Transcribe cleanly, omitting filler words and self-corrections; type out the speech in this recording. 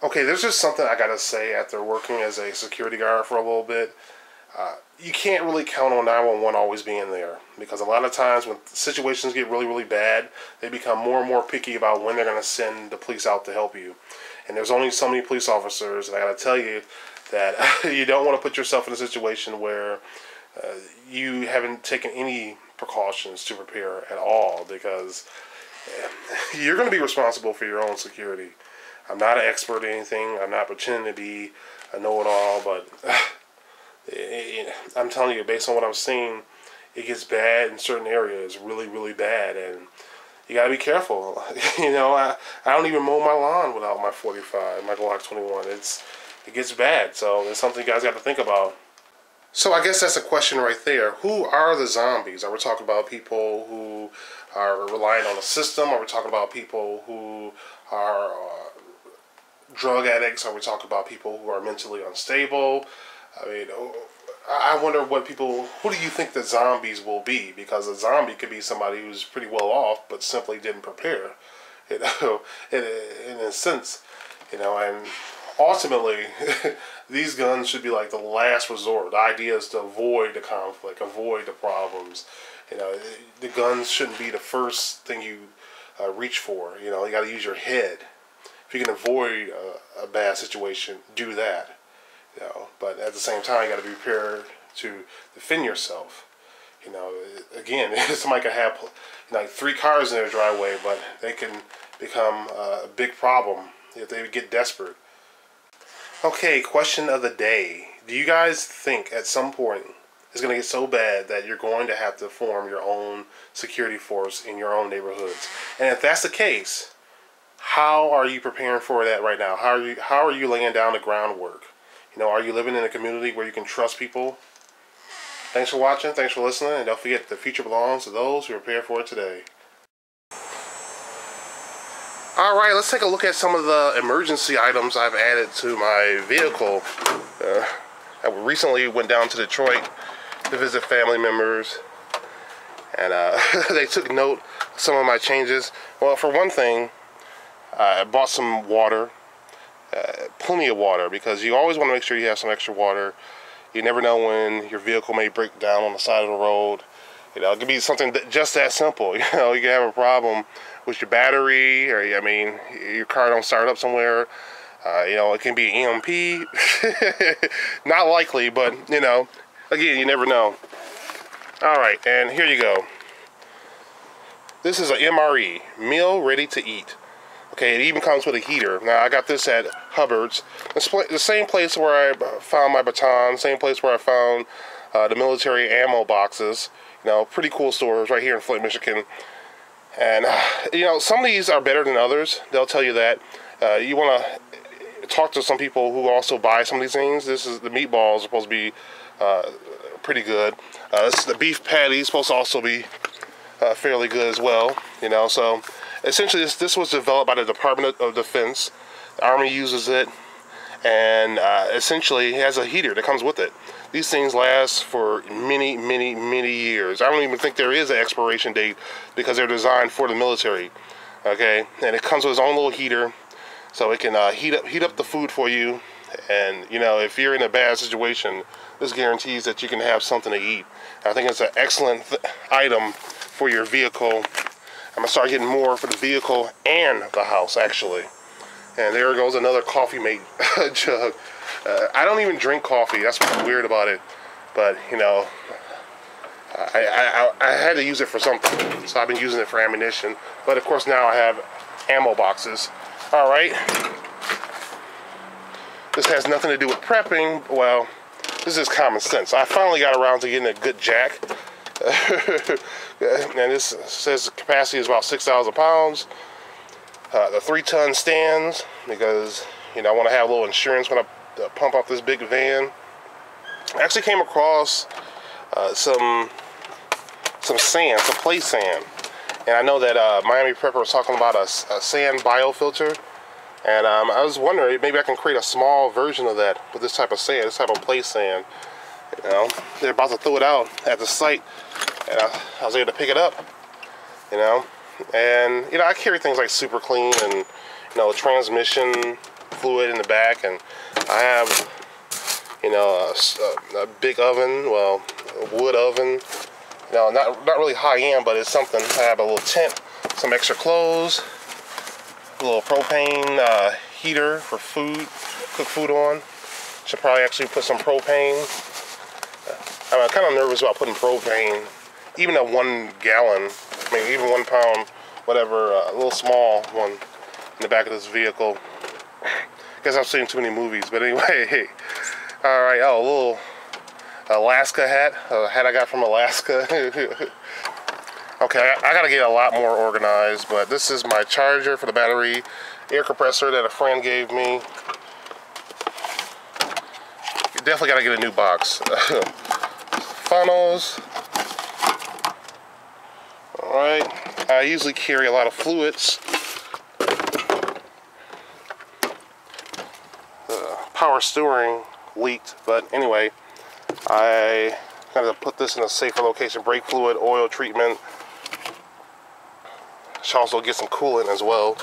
Okay, there's just something I gotta say after working as a security guard for a little bit. You can't really count on 911 always being there because a lot of times when situations get really, really bad, they become more and more picky about when they're going to send the police out to help you. And there's only so many police officers, and I got to tell you that you don't want to put yourself in a situation where you haven't taken any precautions to prepare at all because you're going to be responsible for your own security. I'm not an expert in anything. I'm not pretending to be a know-it-all, but I'm telling you, based on what I'm seeing, it gets bad in certain areas, really, really bad, and you gotta be careful. I don't even mow my lawn without my 45, my Glock 21. It gets bad, so it's something you guys got to think about. So I guess that's a question right there. Who are the zombies? Are we talking about people who are relying on the system? Are we talking about people who are drug addicts? Are we talking about people who are mentally unstable? I mean, I wonder who do you think the zombies will be? Because a zombie could be somebody who's pretty well off, but simply didn't prepare, in a sense, and ultimately, these guns should be like the last resort. The idea is to avoid the conflict, avoid the problems. The guns shouldn't be the first thing you reach for. You got to use your head. If you can avoid a bad situation, do that. But at the same time, you got to be prepared to defend yourself. Again, somebody can have like 3 cars in their driveway, but they can become a big problem if they get desperate. Okay, question of the day. Do you guys think at some point it's going to get so bad that you're going to have to form your own security force in your own neighborhoods? And if that's the case, how are you preparing for that right now? How are you laying down the groundwork? Are you living in a community where you can trust people? Thanks for watching. Thanks for listening. And don't forget, the future belongs to those who prepare for it today. Alright, let's take a look at some of the emergency items I've added to my vehicle. I recently went down to Detroit to visit family members. And they took note of some of my changes. Well, for one thing, I bought some water. Plenty of water, because you always want to make sure you have some extra water. You never know when your vehicle may break down on the side of the road. It could be something just that simple. You can have a problem with your battery, or your car don't start up somewhere. It can be an EMP. Not likely, but again, you never know. All right, and here you go. This is a MRE, meal ready to eat. Okay, it even comes with a heater. Now, I got this at Hubbard's. The same place where I found my baton, same place where I found the military ammo boxes. Pretty cool stores right here in Flint, Michigan. And, some of these are better than others. They'll tell you that. You want to talk to some people who also buy some of these things. The meatballs are supposed to be pretty good. The beef patty is supposed to also be fairly good as well. So essentially this was developed by the Department of Defense. The Army uses it, and essentially it has a heater that comes with it. These things last for many, many, many years. I don't even think there is an expiration date because they're designed for the military. Okay, and it comes with its own little heater, so it can heat up the food for you. And if you're in a bad situation, this guarantees that you can have something to eat. I think it's an excellent item for your vehicle. I'm gonna start getting more for the vehicle and the house, actually. And there goes another Coffee Mate jug. I don't even drink coffee. That's what's weird about it. But I had to use it for something, so I've been using it for ammunition. But of course now I have ammo boxes. All right. This has nothing to do with prepping. Well, this is common sense. I finally got around to getting a good jack. And this says the capacity is about 6,000 pounds. The 3-ton stands, because I want to have a little insurance when I pump up this big van. I actually came across some sand, some play sand, and I know that Miami Prepper was talking about a sand biofilter, and I was wondering maybe I can create a small version of that with this type of sand, this type of play sand. They're about to throw it out at the site, and I was able to pick it up, and I carry things like Super Clean and transmission fluid in the back, and I have, you know, a big oven, well, a wood oven. You know, not really high end, but it's something. I have a little tent, some extra clothes, a little propane heater for food, cook food on. Should probably actually put some propane. I'm kind of nervous about putting propane, even a 1 gallon, I mean even 1 pound, whatever, a little small one in the back of this vehicle. Guess I've seen too many movies, but anyway. All right, oh, a little Alaska hat, a hat I got from Alaska. Okay, I gotta get a lot more organized, but this is my charger for the battery, air compressor that a friend gave me. Definitely gotta get a new box. Funnels. Alright, I usually carry a lot of fluids. Power steering leaked, but anyway, I gotta put this in a safer location. Brake fluid, oil treatment. Should also get some coolant as well.